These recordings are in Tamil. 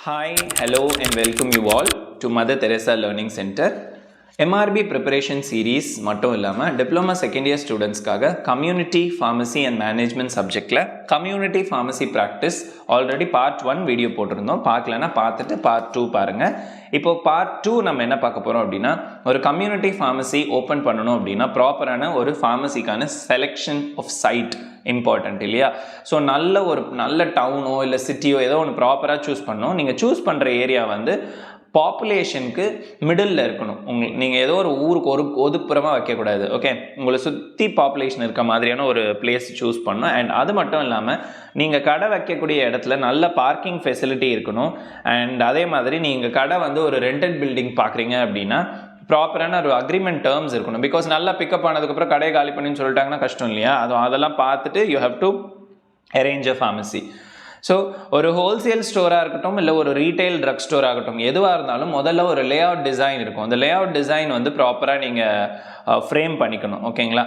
Hi, hello and welcome you all to Mother Teresa Learning Center. MRB preparation series மட்டும் இல்லாமல் டிப்ளமா செகண்ட் இயர் ஸ்டூடெண்ட்ஸ்க்காக கம்யூனிட்டி ஃபார்மசி அண்ட் மேனேஜ்மெண்ட் சப்ஜெக்டில் community pharmacy practice already part 1 video போட்டிருந்தோம். பார்க்கலன்னா பார்த்துட்டு பார்ட் 2 பாருங்கள். இப்போ பார்ட் 2 நம்ம என்ன பார்க்க போகிறோம் அப்படின்னா, ஒரு கம்யூனிட்டி ஃபார்மசி ஓப்பன் பண்ணணும் அப்படின்னா ப்ராப்பரான ஒரு ஃபார்மசிக்கான செலெக்ஷன் ஆஃப் சைட் இம்பார்ட்டன்ட் இல்லையா? ஸோ நல்ல டவுனோ இல்லை சிட்டியோ ஏதோ ஒன்று ப்ராப்பராக சூஸ் பண்ணணும். நீங்கள் சூஸ் பண்ணுற ஏரியா வந்து பாப்புலேஷனுக்கு மிடில் இருக்கணும். நீங்கள் ஏதோ ஒரு ஊருக்கு ஒதுக்குப்புறமாக வைக்கக்கூடாது. ஓகே, உங்களை சுற்றி பாப்புலேஷன் இருக்க மாதிரியான ஒரு பிளேஸ் சூஸ் பண்ணணும். அண்ட் அது மட்டும் இல்லாமல் நீங்கள் கடை வைக்கக்கூடிய இடத்துல நல்ல பார்க்கிங் ஃபெசிலிட்டி இருக்கணும். அண்ட் அதே மாதிரி நீங்கள் கடை வந்து ஒரு ரெண்டட் பில்டிங் பார்க்குறீங்க அப்படின்னா ப்ராப்பரான ஒரு அக்ரிமெண்ட் டேர்ம்ஸ் இருக்கணும். பிகாஸ் நல்லா பிக்கப் ஆனதுக்கப்புறம் கடையை காலி பண்ணின்னு சொல்லிட்டாங்கன்னா கஷ்டம் இல்லையா? அதெல்லாம் பார்த்துட்டு you have to arrange a pharmacy. So ஒரு ஹோல்சேல் ஸ்டோராக இருக்கட்டும் இல்லை ஒரு ரீட்டைல் ட்ரக் ஸ்டோர் ஆகட்டும், எதுவாக இருந்தாலும் முதல்ல ஒரு லே அவுட் டிசைன் இருக்கும். அந்த லே அவுட் டிசைன் வந்து ப்ராப்பராக நீங்கள் ஃப்ரேம் பண்ணிக்கணும். ஓகேங்களா?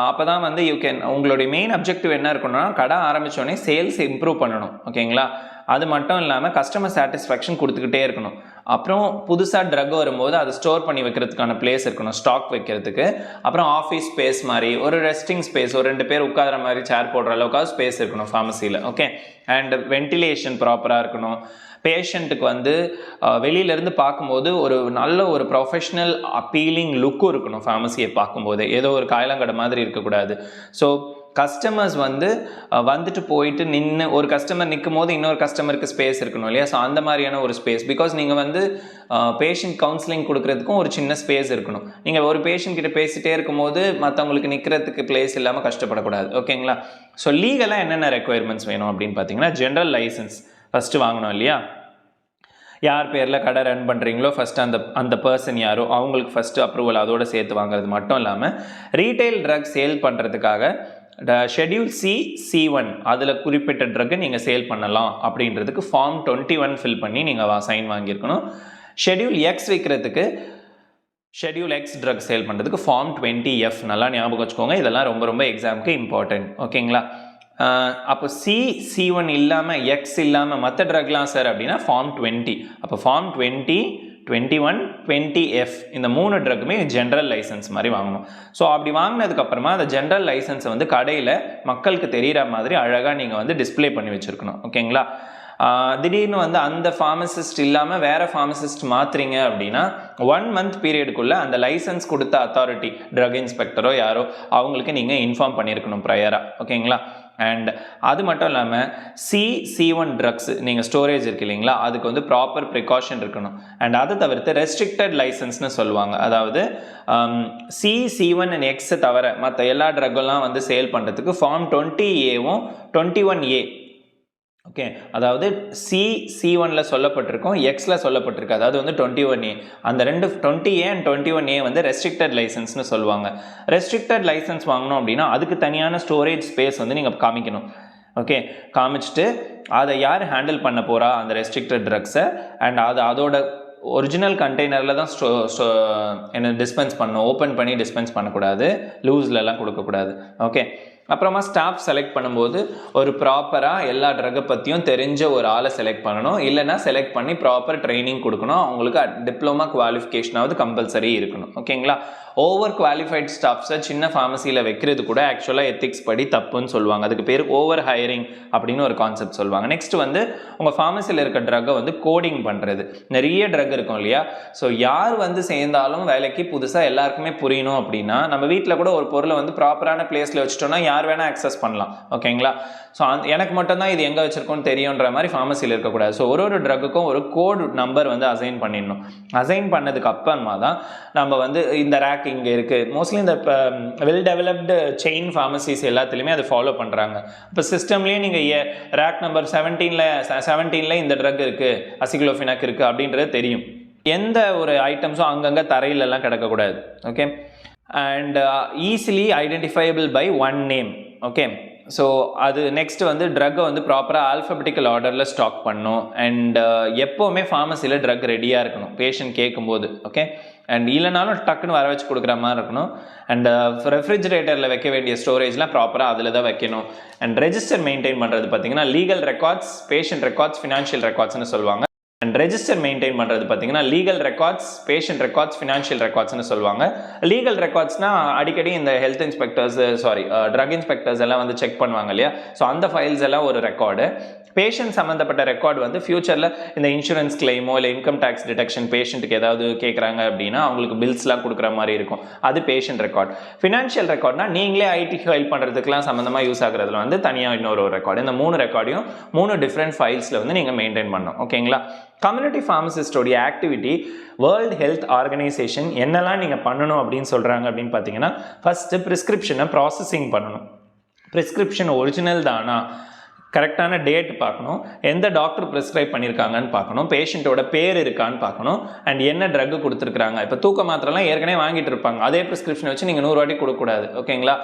அப்போ தான் வந்து உங்களுடைய மெயின் அப்ஜெக்டிவ் என்ன இருக்கணும்னா, கடை ஆரம்பித்தோடனே சேல்ஸ் இம்ப்ரூவ் பண்ணணும். ஓகேங்களா? அது மட்டும் இல்லாமல் கஸ்டமர் சாட்டிஸ்ஃபேக்ஷன் கொடுத்துக்கிட்டே இருக்கணும். அப்புறம் புதுசாக ட்ரக் வரும்போது அதை ஸ்டோர் பண்ணி வைக்கிறதுக்கான பிளேஸ் இருக்கணும், ஸ்டாக் வைக்கிறதுக்கு. அப்புறம் ஆஃபீஸ் ஸ்பேஸ் மாதிரி ஒரு ரெஸ்டிங் ஸ்பேஸ், ஒரு 2 பேர் உட்கார மாதிரி சேர் போடுற அளவுக்காக ஸ்பேஸ் இருக்கணும் ஃபார்மசியில். ஓகே, அண்ட் வென்டிலேஷன் ப்ராப்பராக இருக்கணும். பேஷண்ட்டுக்கு வந்து வெளியிலேருந்து பார்க்கும்போது ஒரு நல்ல ஒரு ப்ரொஃபஷ்னல் அப்பீலிங் லுக்கும் இருக்கணும். ஃபார்மசியை பார்க்கும்போது ஏதோ ஒரு காயலாங்கடை மாதிரி இருக்கக்கூடாது. ஸோ கஸ்டமர்ஸ் வந்துட்டு போயிட்டு நின்று ஒரு கஸ்டமர் நிற்கும் போது இன்னொரு கஸ்டமருக்கு ஸ்பேஸ் இருக்கணும் இல்லையா? ஸோ அந்த மாதிரியான ஒரு ஸ்பேஸ். பிகாஸ் நீங்கள் வந்து பேஷண்ட் கவுன்சிலிங் கொடுக்கறதுக்கும் ஒரு சின்ன ஸ்பேஸ் இருக்கணும். நீங்கள் ஒரு பேஷண்ட் கிட்ட பேசிகிட்டே இருக்கும்போது மற்றவங்களுக்கு நிற்கிறதுக்கு பிளேஸ் இல்லாமல் கஷ்டப்படக்கூடாது. ஓகேங்களா? ஸோ லீகலாக என்னென்ன ரெக்குயர்மெண்ட்ஸ் வேணும் அப்படின்னு பார்த்தீங்கன்னா, ஜென்ரல் லைசன்ஸ் ஃபஸ்ட்டு வாங்கணும் இல்லையா? யார் பேரில் கடை ரன் பண்ணுறீங்களோ ஃபஸ்ட்டு அந்த பர்சன் யாரோ அவங்களுக்கு ஃபஸ்ட்டு அப்ரூவல் அதோடு சேர்த்து வாங்குறது மட்டும் இல்லாமல், ரீட்டைல் ட்ரக் சேல் பண்ணுறதுக்காக ஷெட்யூல் C1 அதில் குறிப்பிட்ட ட்ரக்கு நீங்கள் சேல் பண்ணலாம் அப்படின்றதுக்கு ஃபார்ம் 21 ஃபில் பண்ணி நீங்கள் சைன் வாங்கியிருக்கணும். ஷெட்யூல் X விற்கிறதுக்கு, ஷெட்யூல் X ட்ரக் சேல் பண்ணுறதுக்கு ஃபார்ம் 20F. நல்லா ஞாபகம் வச்சுக்கோங்க, இதெல்லாம் ரொம்ப ரொம்ப எக்ஸாமுக்கு இம்பார்ட்டன்ட். ஓகேங்களா? அப்போ C1 இல்லாமல் X இல்லாமல் மற்ற ட்ரக்லாம் சார் அப்படின்னா ஃபார்ம் 20. அப்போ ஃபார்ம் 20, 21, 20F இந்த 3 ட்ரக்குமே ஜென்ரல் லைசன்ஸ் மாதிரி வாங்கணும். ஸோ அப்படி வாங்கினதுக்கப்புறமா அந்த ஜென்ரல் லைசன்ஸை வந்து கடையில் மக்களுக்கு தெரிகிற மாதிரி அழகாக நீங்கள் வந்து டிஸ்பிளே பண்ணி வச்சுருக்கணும். ஓகேங்களா? திடீர்னு வந்து அந்த ஃபார்மசிஸ்ட் இல்லாமல் வேறு ஃபார்மசிஸ்ட் மாற்றுறீங்க அப்படின்னா 1 மந்த் பீரியடுக்குள்ளே அந்த லைசன்ஸ் கொடுத்த அத்தாரிட்டி, ட்ரக் இன்ஸ்பெக்டரோ யாரோ அவங்களுக்கு நீங்கள் இன்ஃபார்ம் பண்ணியிருக்கணும் ப்ரையராக. ஓகேங்களா? அண்ட் அது மட்டும் இல்லாமல் C1 ட்ரக்ஸ் நீங்கள் ஸ்டோரேஜ் இருக்கு இல்லைங்களா, அதுக்கு வந்து ப்ராப்பர் ப்ரிகாஷன் இருக்கணும். அண்ட் அதை தவிர்த்து ரெஸ்ட்ரிக்டட் லைசன்ஸ்னு சொல்லுவாங்க. அதாவது C1 அண்ட் X தவிர மற்ற எல்லா ட்ரக்கெல்லாம் வந்து சேல் பண்ணுறதுக்கு ஃபார்ம் 20A-வும் 21A. ஓகே, அதாவது C1ல் சொல்லப்பட்டிருக்கும், Xல சொல்லப்பட்டிருக்கு. அதாவது வந்து 21A. அந்த 20A அண்ட் 21A வந்து ரெஸ்ட்ரிக்டட் லைசன்ஸ்னு சொல்லுவாங்க. ரெஸ்ட்ரிக்டட் லைசன்ஸ் வாங்கணும் அப்படின்னா அதுக்கு தனியான ஸ்டோரேஜ் ஸ்பேஸ் வந்து நீங்கள் காமிக்கணும். ஓகே, காமிச்சிட்டு அதை யார் ஹேண்டில் பண்ண போகிறா அந்த ரெஸ்ட்ரிக்டட் ட்ரக்ஸை, அண்ட் அதோட ஒரிஜினல் கண்டெய்னரில் தான் என்ன டிஸ்பென்ஸ் பண்ணணும். ஓப்பன் பண்ணி டிஸ்பென்ஸ் பண்ணக்கூடாது, லூஸ்லலாம் கொடுக்கக்கூடாது. ஓகே, அப்புறமா ஸ்டாஃப் செலக்ட் பண்ணும்போது ஒரு ப்ராப்பராக எல்லா ட்ரக்கை பற்றியும் தெரிஞ்ச ஒரு ஆளை செலக்ட் பண்ணணும். இல்லைனா செலக்ட் பண்ணி ப்ராப்பர் ட்ரைனிங் கொடுக்கணும். அவங்களுக்கு டிப்ளமா குவாலிஃபிகேஷனாவது கம்பல்சரி இருக்கணும். ஓகேங்களா? ஓவர் குவாலிஃபைட் ஸ்டாஃப்ஸை சின்ன ஃபார்மசியில் வைக்கிறது கூட ஆக்சுவலாக எத்திக்ஸ் படி தப்புன்னு சொல்லுவாங்க. அதுக்கு பேர் ஓவர் ஹையரிங் அப்படின்னு ஒரு கான்செப்ட் சொல்லுவாங்க. நெக்ஸ்ட் வந்து உங்கள் ஃபார்மசியில் இருக்க ட்ரக்கை வந்து கோடிங் பண்ணுறது. நிறைய ட்ரக் இருக்கும் இல்லையா? ஸோ யார் வந்து சேர்ந்தாலும் வேலைக்கு புதுசாக எல்லாருக்குமே புரியணும் அப்படின்னா, நம்ம வீட்டில் கூட ஒரு பொருளை வந்து ப்ராப்பரான பிளேஸில் வச்சுட்டோம்னா யார் வேணால் ஆக்சஸ் பண்ணலாம். ஓகேங்களா? ஸோ எனக்கு மட்டும்தான் இது எங்கே வச்சுருக்கோன்னு தெரியுன்ற மாதிரி ஃபார்மசியில் இருக்கக்கூடாது. ஸோ ஒரு ட்ரக்குக்கும் ஒரு கோடு நம்பர் வந்து அசைன் பண்ணிடணும். அசைன் பண்ணதுக்கு அப்புறமா தான் நம்ம வந்து இந்த ரேக் இங்கே இருக்குது. மோஸ்ட்லி இந்த வெல் டெவலப்டு செயின் ஃபார்மசிஸ் எல்லாத்துலேயுமே அதை ஃபாலோ பண்ணுறாங்க. இப்போ சிஸ்டம்லேயே நீங்கள் ரேக் நம்பர் 17ல் இந்த ட்ரக் இருக்குது, அசிக்ளோஃபெனாக் இருக்குது அப்படின்றது தெரியும். எந்த ஒரு ஐட்டம்ஸும் அங்கங்கே தரையிலெல்லாம் கிடக்கக்கூடாது. Okay, and easily identifiable by 1 name. Okay, so அது நெக்ஸ்ட் வந்து ட்ரக்கை வந்து ப்ராப்பராக ஆல்ஃபபெட்டிக்கல் ஆர்டரில் ஸ்டாக் பண்ணணும். அண்ட் எப்போவுமே ஃபார்மசியில் ட்ரக் ரெடியாக இருக்கணும் பேஷண்ட் கேட்கும்போது. ஓகே, அண்ட் இல்லைனாலும் டக்குன்னு வர வச்சு கொடுக்குற மாதிரி இருக்கணும். அண்ட் ரெஃப்ரிஜிரேட்டரில் வைக்க வேண்டிய ஸ்டோரேஜ்லாம் ப்ராப்பராக அதில் தான் வைக்கணும். அண்ட் ரெஜிஸ்டர் மெயின்டைன் பண்ணுறது பார்த்தீங்கன்னா legal records, patient records, financial ரெக்கார்ட்ஸ்னு சொல்லுவாங்க. அண்ட் ரெஜிஸ்டர் மெயின்டைன் பண்ணுறது பார்த்தீங்கன்னா legal records, patient records, financial ரெக்கார்ட்ஸ்னு சொல்லுவாங்க. லீகல் ரெக்கார்ட்ஸ்னால் அடிக்கடி இந்த ஹெல்த் இன்ஸ்பெக்டர்ஸ் ட்ரக் இன்ஸ்பெக்டர்ஸ் எல்லாம் வந்து செக் பண்ணுவாங்க இல்லையா, ஸோ அந்த ஃபைல்ஸ் எல்லாம் ஒரு ரெக்கார்டு. பேஷண்ட் சம்மந்தப்பட்ட ரெக்கார்டு வந்து ஃபியூச்சரில் இந்த இன்சூரன்ஸ் கிளைமோ இல்லை இன்கம் டேக்ஸ் டிடக்ஷன் பேஷண்ட்டுக்கு ஏதாவது கேட்குறாங்க அப்படின்னா அவங்களுக்கு பில்ஸ்லாம் கொடுக்குற மாதிரி இருக்கும், அது பேஷண்ட் ரெக்கார்ட். ஃபினான்ஷியல் ரெக்கார்ட்னா நீங்களே ஐடி ஃபைல் பண்ணுறதுக்குலாம் சம்மந்தமாக யூஸ் ஆகுறதுல வந்து தனியாக இன்னொரு ரெக்கார்டு. இந்த 3 ரெக்கார்டையும் 3 டிஃப்ரெண்ட் ஃபைல்ஸில் வந்து நீங்கள் மெயின்டைன் பண்ணணும். ஓகேங்களா. கம்யூனிட்டி ஃபார்மசிஸ்டோடைய ஆக்டிவிட்டி வேர்ல்டு ஹெல்த் ஆர்கனைசேஷன் என்னெல்லாம் நீங்கள் பண்ணணும் அப்படின்னு சொல்கிறாங்க அப்படின்னு பார்த்தீங்கன்னா, ஃபஸ்ட்டு ப்ரிஸ்கிரிப்ஷனை ப்ராசஸிங் பண்ணணும். ப்ரிஸ்கிரிப்ஷன் ஒரிஜினல் தானா, கரெக்டான டேட் பார்க்கணும், எந்த டாக்டர் ப்ரிஸ்கிரைப் பண்ணியிருக்காங்கன்னு பார்க்கணும், பேஷண்ட்டோட பேர் இருக்கான்னு பார்க்கணும், அண்ட் என்ன ட்ரக்கு கொடுத்துருக்காங்க. இப்போ தூக்க மாத்திரலாம் ஏற்கனவே வாங்கிட்டு இருப்பாங்க, அதே ப்ரிஸ்கிரிப்ஷன் வச்சு நீங்கள் 100 வாட்டி கொடுக்கக்கூடாது. ஓகேங்களா.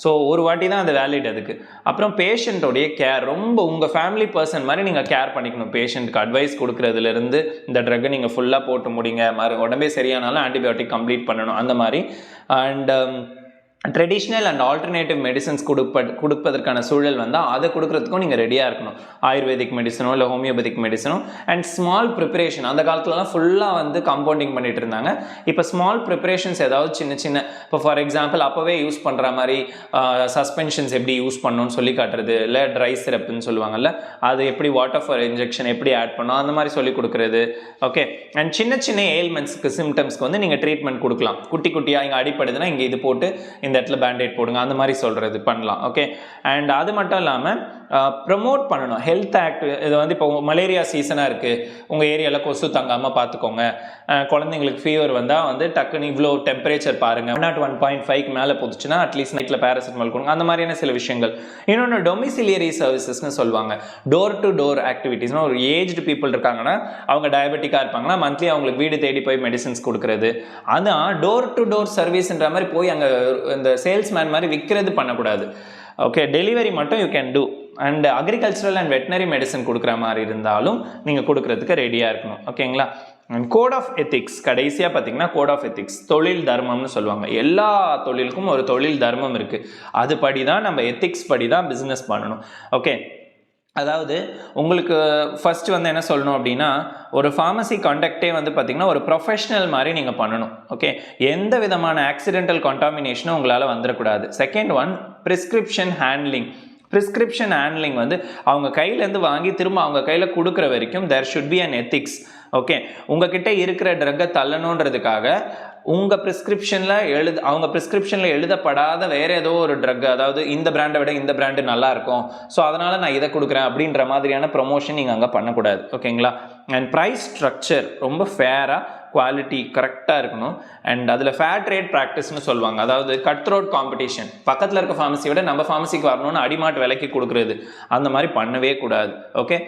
ஸோ ஒரு வாட்டி தான் அது வேலிட் அதுக்கு. அப்புறம் பேஷண்ட்டோடைய கேர், ரொம்ப உங்கள் ஃபேமிலி பர்சன் மாதிரி நீங்கள் கேர் பண்ணிக்கணும். பேஷண்ட்டுக்கு அட்வைஸ் கொடுக்குறதுலேருந்து இந்த ட்ரக்கை நீங்கள் ஃபுல்லாக போட்டு முடிங்க, உடம்பே சரியானாலும் ஆன்டிபயோட்டிக் கம்ப்ளீட் பண்ணணும், அந்த மாதிரி. And traditional and alternative medicines கொடுப்பதற்கான சூழல் வந்தால் அதை கொடுக்குறதுக்கும் நீங்கள் ரெடியாக இருக்கணும். ஆயுர்வேதிக் மெடிசனோ இல்லை ஹோமியோபதிக் மெடிசனோ. அண்ட் ஸ்மால் ப்ரிப்பரேஷன், அந்த காலத்துலலாம் ஃபுல்லாக வந்து கம்பவுண்டிங் பண்ணிட்டு இருந்தாங்க. இப்போ ஸ்மால் ப்ரிப்பரேஷன்ஸ் ஏதாவது சின்ன இப்போ ஃபார் எக்ஸாம்பிள் அப்போவே யூஸ் பண்ணுற மாதிரி சஸ்பென்ஷன்ஸ் எப்படி யூஸ் பண்ணணும்னு சொல்லி காட்டுறது, இல்லை ட்ரை சிரப்புன்னு சொல்லுவாங்கல்ல, அது எப்படி வாட்டர் ஃபார் இன்ஜெக்ஷன் எப்படி ஆட் பண்ணணும் அந்த மாதிரி சொல்லி கொடுக்குறது. ஓகே. அண்ட் சின்ன ஏல்மெண்ட்ஸ்க்கு சிம்டம்ஸ்க்கு வந்து நீங்கள் ட்ரீட்மெண்ட் கொடுக்கலாம். குட்டியாக இங்கே அடிப்படுதுன்னா இங்கே இது போட்டு இந்த இடத்துல பேண்டேட் போடுங்க, அந்த மாதிரி சொல்கிறது பண்ணலாம். ஓகே. அண்ட் அது மட்டும் இல்லாமல் ப்ரமோட் பண்ணணும் ஹெல்த் ஆக்ட். இது வந்து இப்போ மலேரியா சீசனாக இருக்குது, உங்கள் ஏரியாவில் கொசு தங்காமல் பார்த்துக்கோங்க. குழந்தைங்களுக்கு ஃபீவர் வந்தால் வந்து டக்குன்னு இவ்வளோ டெம்பரேச்சர் பாருங்கள், 101.5 மேலே போச்சுன்னா அட்லீஸ்ட் நைட்டில் பேராசிட்டமால் கொடுங்க, அந்த மாதிரியான சில விஷயங்கள். இன்னொன்று டொமிசிலியரி சர்வீசஸ்ன்னு சொல்லுவாங்க. டோர் டு டோர் ஆக்டிவிட்டீஸ்னால் ஒரு ஏஜ்டு பீப்புள் இருக்காங்கன்னா, அவங்க டயபெட்டிக்காக இருப்பாங்கன்னா மந்த்லி அவங்களுக்கு வீடு தேடி போய் மெடிசன்ஸ் கொடுக்குறது. ஆனால் டோர் டு டோர் சர்வீஸ்ன்ற மாதிரி போய் அங்கே இந்த சேல்ஸ்மேன் மாதிரி விற்கிறது பண்ணக்கூடாது. ஓகே. டெலிவரி மட்டும் you can do. And agricultural and veterinary medicine கொடுக்குற மாதிரி இருந்தாலும் நீங்கள் கொடுக்குறதுக்கு ரெடியாக இருக்கணும். ஓகேங்களா. அண்ட் கோட் ஆஃப் எத்திக்ஸ், கடைசியாக பார்த்தீங்கன்னா கோட் ஆஃப் எத்திக்ஸ், தொழில் தர்மம்னு சொல்லுவாங்க. எல்லா தொழிலுக்கும் ஒரு தொழில் தர்மம் இருக்குது, அது படி தான் நம்ம எத்திக்ஸ் படி தான் பிஸ்னஸ் பண்ணணும். ஓகே. அதாவது உங்களுக்கு ஃபஸ்ட்டு வந்து என்ன சொல்லணும் அப்படின்னா, ஒரு ஃபார்மசி கான்டாக்டே வந்து பார்த்திங்கன்னா ஒரு ப்ரொஃபஷ்னல் மாதிரி நீங்கள் பண்ணணும். ஓகே. எந்த விதமான ஆக்சிடென்டல் கான்டாமினேஷனும் உங்களால் வந்துடக்கூடாது. Second one, prescription handling. Prescription handling வந்து அவங்க கையிலேருந்து வாங்கி திரும்ப அவங்க கையில் கொடுக்குற வரைக்கும் there should be an ethics. Okay. உங்ககிட்ட இருக்கிற ட்ரக்கை தள்ளணுன்றதுக்காக உங்கள் ப்ரிஸ்கிரிப்ஷனில் அவங்க ப்ரிஸ்கிரிப்ஷனில் எழுதப்படாத வேறு ஏதோ ஒரு ட்ரக், அதாவது இந்த பிராண்டை விட இந்த பிராண்டு நல்லா இருக்கும், ஸோ அதனால் நான் இதை கொடுக்குறேன் அப்படின்ற மாதிரியான ப்ரொமோஷன் நீங்கள் அங்கே பண்ணக்கூடாது. ஓகேங்களா. அண்ட் ப்ரைஸ் ஸ்ட்ரக்சர் ரொம்ப ஃபேராக, குவாலிட்டி கரெக்டாக இருக்கணும். அண்ட் அதில் ஃபேர் ட்ரேட் ப்ராக்டிஸ்னு சொல்லுவாங்க. அதாவது கட் த்ரோட் காம்படிஷன், பக்கத்தில் இருக்க ஃபார்மசியை விட நம்ம ஃபார்மசிக்கு வரணும்னு அடிமாட்டு விலைக்கு கொடுக்குறது, அந்த மாதிரி பண்ணவே கூடாது. ஓகே.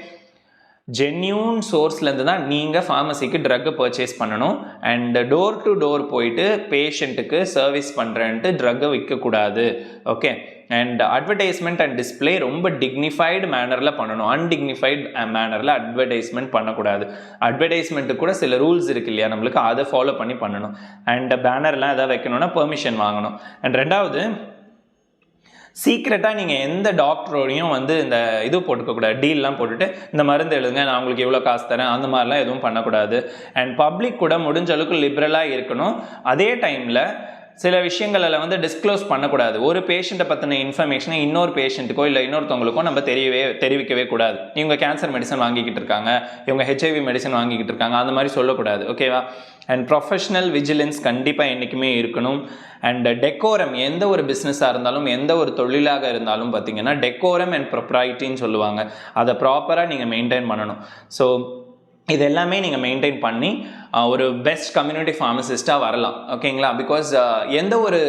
ஜென்யூன் சோர்ஸ்லேருந்து தான் நீங்கள் ஃபார்மசிக்கு ட்ரக்கு பர்ச்சேஸ் பண்ணணும். அண்ட் டோர் டு டோர் போயிட்டு பேஷண்ட்டுக்கு சர்வீஸ் பண்ணுறேன்ட்டு ட்ரக்கை விற்கக்கூடாது. Okay. And advertisement and display ரொம்ப டிக்னிஃபைடு மேனரில் பண்ணணும். அன்டிக்னிஃபைடு மேனரில் அட்வர்டைஸ்மெண்ட் பண்ணக்கூடாது. அட்வர்டைஸ்மெண்ட்டு கூட சில ரூல்ஸ் இருக்குது இல்லையா நம்மளுக்கு, அதை ஃபாலோ பண்ணி பண்ணணும். அண்ட் பேனர்லாம் எதாவது வைக்கணும்னா பெர்மிஷன் வாங்கணும். அண்ட் ரெண்டாவது, சீக்ரெட்டாக நீங்கள் எந்த டாக்டரோடையும் வந்து இந்த இது போட்டுக்கக்கூடாது, டீல்லாம் போட்டுட்டு இந்த மருந்து எழுதுங்க நான் உங்களுக்கு இவ்வளோ காசு தரேன், அந்த மாதிரிலாம் எதுவும் பண்ணக்கூடாது. அண்ட் பப்ளிக் கூட முடிஞ்ச அளவுக்கு லிபரலாக இருக்கணும். அதே டைமில் சில விஷயங்களில் வந்து டிஸ்க்ளோஸ் பண்ணக்கூடாது. ஒரு பேஷண்ட்டை பற்றின இன்ஃபர்மேஷனை இன்னொரு பேஷண்ட்டுக்கோ இல்லை இன்னொருத்தவங்களுக்கோ நம்ம தெரிவிக்கவே கூடாது. இவங்க கேன்சர் மெடிசன் வாங்கிக்கிட்டு இருக்காங்க, இவங்க ஹெச்ஐவி மெடிசன் வாங்கிக்கிட்டு இருக்காங்க, அந்த மாதிரி சொல்லக்கூடாது. ஓகேவா. அண்ட் ப்ரொஃபஷ்னல் விஜிலன்ஸ் கண்டிப்பாக என்றைக்குமே இருக்கணும். அண்ட் டெக்கோரம், எந்த ஒரு பிஸ்னஸாக இருந்தாலும் எந்த ஒரு தொழிலாக இருந்தாலும் பார்த்தீங்கன்னா டெக்கோரம் அண்ட் ப்ரொப்ரைட்டின்னு சொல்லுவாங்க, அதை ப்ராப்பராக நீங்கள் மெயின்டைன் பண்ணணும். ஸோ இது எல்லாமே நீங்கள் மெயின்டைன் பண்ணி ஒரு பெஸ்ட் கம்யூனிட்டி ஃபார்மசிஸ்ட்டாக வரலாம். ஓகேங்களா. பிகாஸ் எந்த ஒரு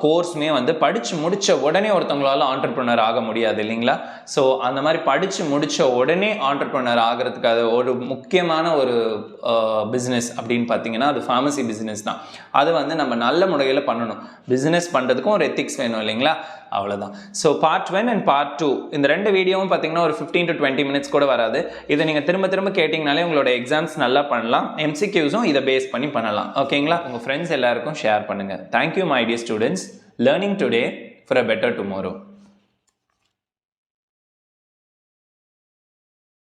கோர்ஸுமே வந்து படித்து முடித்த உடனே ஒருத்தவங்களால் ஆண்டர்ப்ரனர் ஆக முடியாது இல்லைங்களா. ஸோ அந்த மாதிரி படித்து முடித்த உடனே ஆண்டர்ப்ரனர் ஆகிறதுக்காக ஒரு முக்கியமான ஒரு பிஸ்னஸ் அப்படின்னு பார்த்தீங்கன்னா அது ஃபார்மசி பிஸ்னஸ் தான். அது வந்து நம்ம நல்ல முறையில் பண்ணணும். பிஸ்னஸ் பண்ணுறதுக்கும் ஒரு எத்திக்ஸ் வேணும் இல்லைங்களா. அவ்வளோதான். ஸோ பார்ட் 1 அண்ட் பார்ட் 2 இந்த 2 வீடியோவும் பார்த்தீங்கன்னா ஒரு 15 to 20 minutes கூட வராது. இதை நீங்கள் திரும்ப கேட்டிங்கனாலே உங்களோட எக்ஸாம்ஸ் நல்லா பண்ணலாம். MCQஸும் இதை பேஸ் பண்ணி பண்ணலாம். ஓகேங்களா. உங்கள் ஃப்ரெண்ட்ஸ் எல்லாருக்கும் ஷேர் பண்ணுங்கள். Thank you my dear students. Learning today for a better tomorrow.